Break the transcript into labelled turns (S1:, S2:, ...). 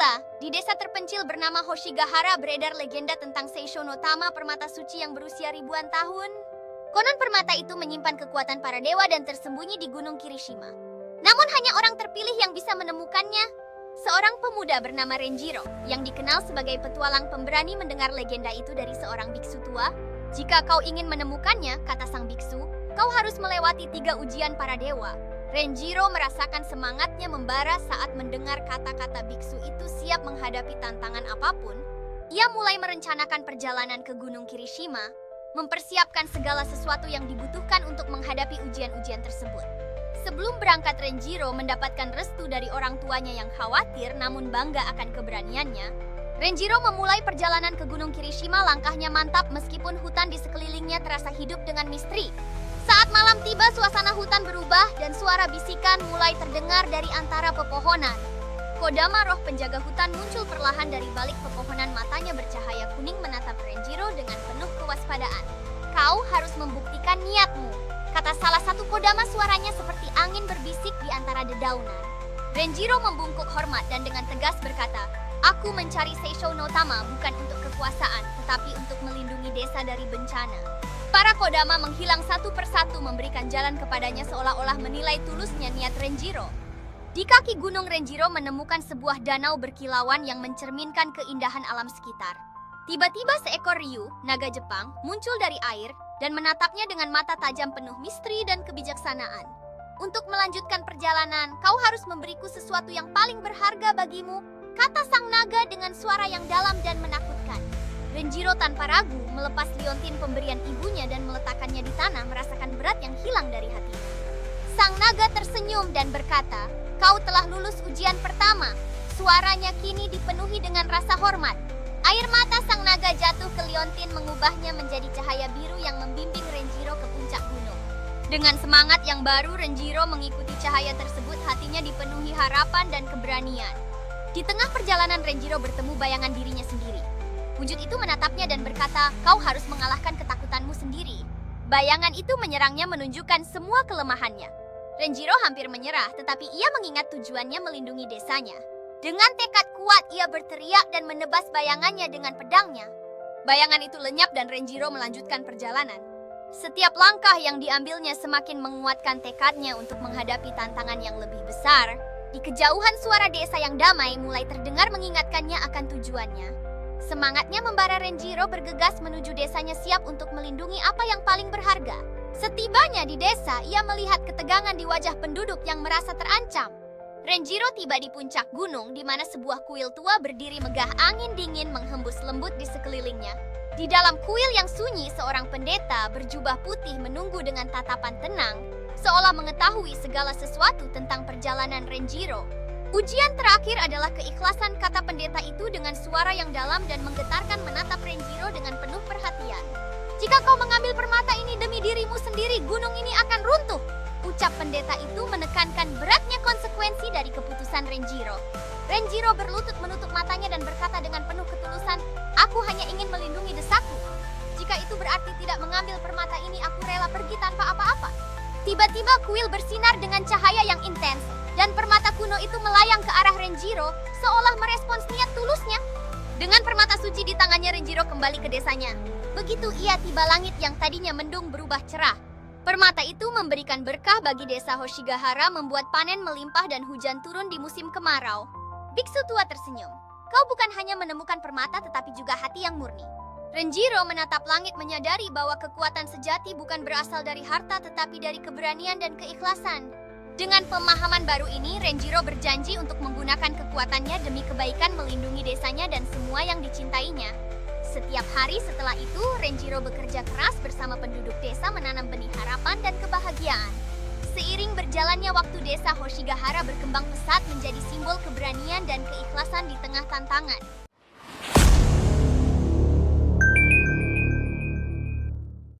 S1: Segera, di desa terpencil bernama Hoshigahara beredar legenda tentang Seisho no Tama, permata suci yang berusia ribuan tahun. Konon permata itu menyimpan kekuatan para dewa dan tersembunyi di Gunung Kirishima. Namun hanya orang terpilih yang bisa menemukannya. Seorang pemuda bernama Renjiro, yang dikenal sebagai petualang pemberani, mendengar legenda itu dari seorang biksu tua. Jika kau ingin menemukannya, kata sang biksu, kau harus melewati 3 ujian para dewa. Renjiro merasakan semangatnya membara saat mendengar kata-kata biksu itu siap menghadapi tantangan apapun. Ia mulai merencanakan perjalanan ke Gunung Kirishima, mempersiapkan segala sesuatu yang dibutuhkan untuk menghadapi ujian-ujian tersebut. Sebelum berangkat, Renjiro mendapatkan restu dari orang tuanya yang khawatir namun bangga akan keberaniannya. Renjiro memulai perjalanan ke Gunung Kirishima. Langkahnya mantap meskipun hutan di sekelilingnya terasa hidup dengan misteri. Saat malam tiba, suasana hutan berubah dan suara bisikan mulai terdengar dari antara pepohonan. Kodama, roh penjaga hutan, muncul perlahan dari balik pepohonan. Matanya bercahaya kuning menatap Renjiro dengan penuh kewaspadaan. Kau harus membuktikan niatmu, kata salah satu Kodama, suaranya seperti angin berbisik di antara dedaunan. Renjiro membungkuk hormat dan dengan tegas berkata, aku mencari Seisho no Tama bukan untuk kekuasaan, tetapi untuk melindungi desa dari bencana. Para Kodama menghilang satu persatu, memberikan jalan kepadanya seolah-olah menilai tulusnya niat Renjiro. Di kaki gunung, Renjiro menemukan sebuah danau berkilauan yang mencerminkan keindahan alam sekitar. Tiba-tiba seekor ryu, naga Jepang, muncul dari air dan menatapnya dengan mata tajam penuh misteri dan kebijaksanaan. Untuk melanjutkan perjalanan, kau harus memberiku sesuatu yang paling berharga bagimu, kata sang naga dengan suara yang dalam dan menakutkan. Renjiro tanpa ragu melepas liontin pemberian ibunya dan meletakkannya di tanah, merasakan berat yang hilang dari hatinya. Sang naga tersenyum dan berkata, kau telah lulus ujian pertama. Suaranya kini dipenuhi dengan rasa hormat. Air mata sang naga jatuh ke liontin, mengubahnya menjadi cahaya biru yang membimbing Renjiro ke puncak gunung. Dengan semangat yang baru, Renjiro mengikuti cahaya tersebut, hatinya dipenuhi harapan dan keberanian. Di tengah perjalanan, Renjiro bertemu bayangan dirinya sendiri. Wujud itu menatapnya dan berkata, kau harus mengalahkan ketakutanmu sendiri. Bayangan itu menyerangnya, menunjukkan semua kelemahannya. Renjiro hampir menyerah, tetapi ia mengingat tujuannya melindungi desanya. Dengan tekad kuat, ia berteriak dan menebas bayangannya dengan pedangnya. Bayangan itu lenyap dan Renjiro melanjutkan perjalanan. Setiap langkah yang diambilnya semakin menguatkan tekadnya untuk menghadapi tantangan yang lebih besar. Di kejauhan, suara desa yang damai mulai terdengar mengingatkannya akan tujuannya. Semangatnya membara, Renjiro bergegas menuju desanya, siap untuk melindungi apa yang paling berharga. Setibanya di desa, ia melihat ketegangan di wajah penduduk yang merasa terancam. Renjiro tiba di puncak gunung di mana sebuah kuil tua berdiri megah, angin dingin menghembus lembut di sekelilingnya. Di dalam kuil yang sunyi, seorang pendeta berjubah putih menunggu dengan tatapan tenang, seolah mengetahui segala sesuatu tentang perjalanan Renjiro. Ujian terakhir adalah keikhlasan, kata pendeta itu dengan suara yang dalam dan menggetarkan, menatap Renjiro dengan penuh perhatian. Jika kau mengambil permata ini demi dirimu sendiri, gunung ini akan runtuh, ucap pendeta itu menekankan beratnya konsekuensi dari keputusan Renjiro. Renjiro berlutut, menutup matanya dan berkata dengan penuh ketulusan, aku hanya ingin melindungi desaku. Jika itu berarti tidak mengambil permata ini, aku rela pergi tanpa apa-apa. Tiba-tiba kuil bersinar dengan cahaya yang intens, dan permata kuno itu melayang ke arah Renjiro, seolah merespons niat tulusnya. Dengan permata suci di tangannya, Renjiro kembali ke desanya. Begitu ia tiba, langit yang tadinya mendung berubah cerah. Permata itu memberikan berkah bagi desa Hoshigahara, membuat panen melimpah dan hujan turun di musim kemarau. Biksu tua tersenyum. Kau bukan hanya menemukan permata, tetapi juga hati yang murni. Renjiro menatap langit, menyadari bahwa kekuatan sejati bukan berasal dari harta, tetapi dari keberanian dan keikhlasan. Dengan pemahaman baru ini, Renjiro berjanji untuk menggunakan kekuatannya demi kebaikan, melindungi desanya dan semua yang dicintainya. Setiap hari setelah itu, Renjiro bekerja keras bersama penduduk desa menanam benih harapan dan kebahagiaan. Seiring berjalannya waktu, desa Hoshigahara berkembang pesat menjadi simbol keberanian dan keikhlasan di tengah tantangan.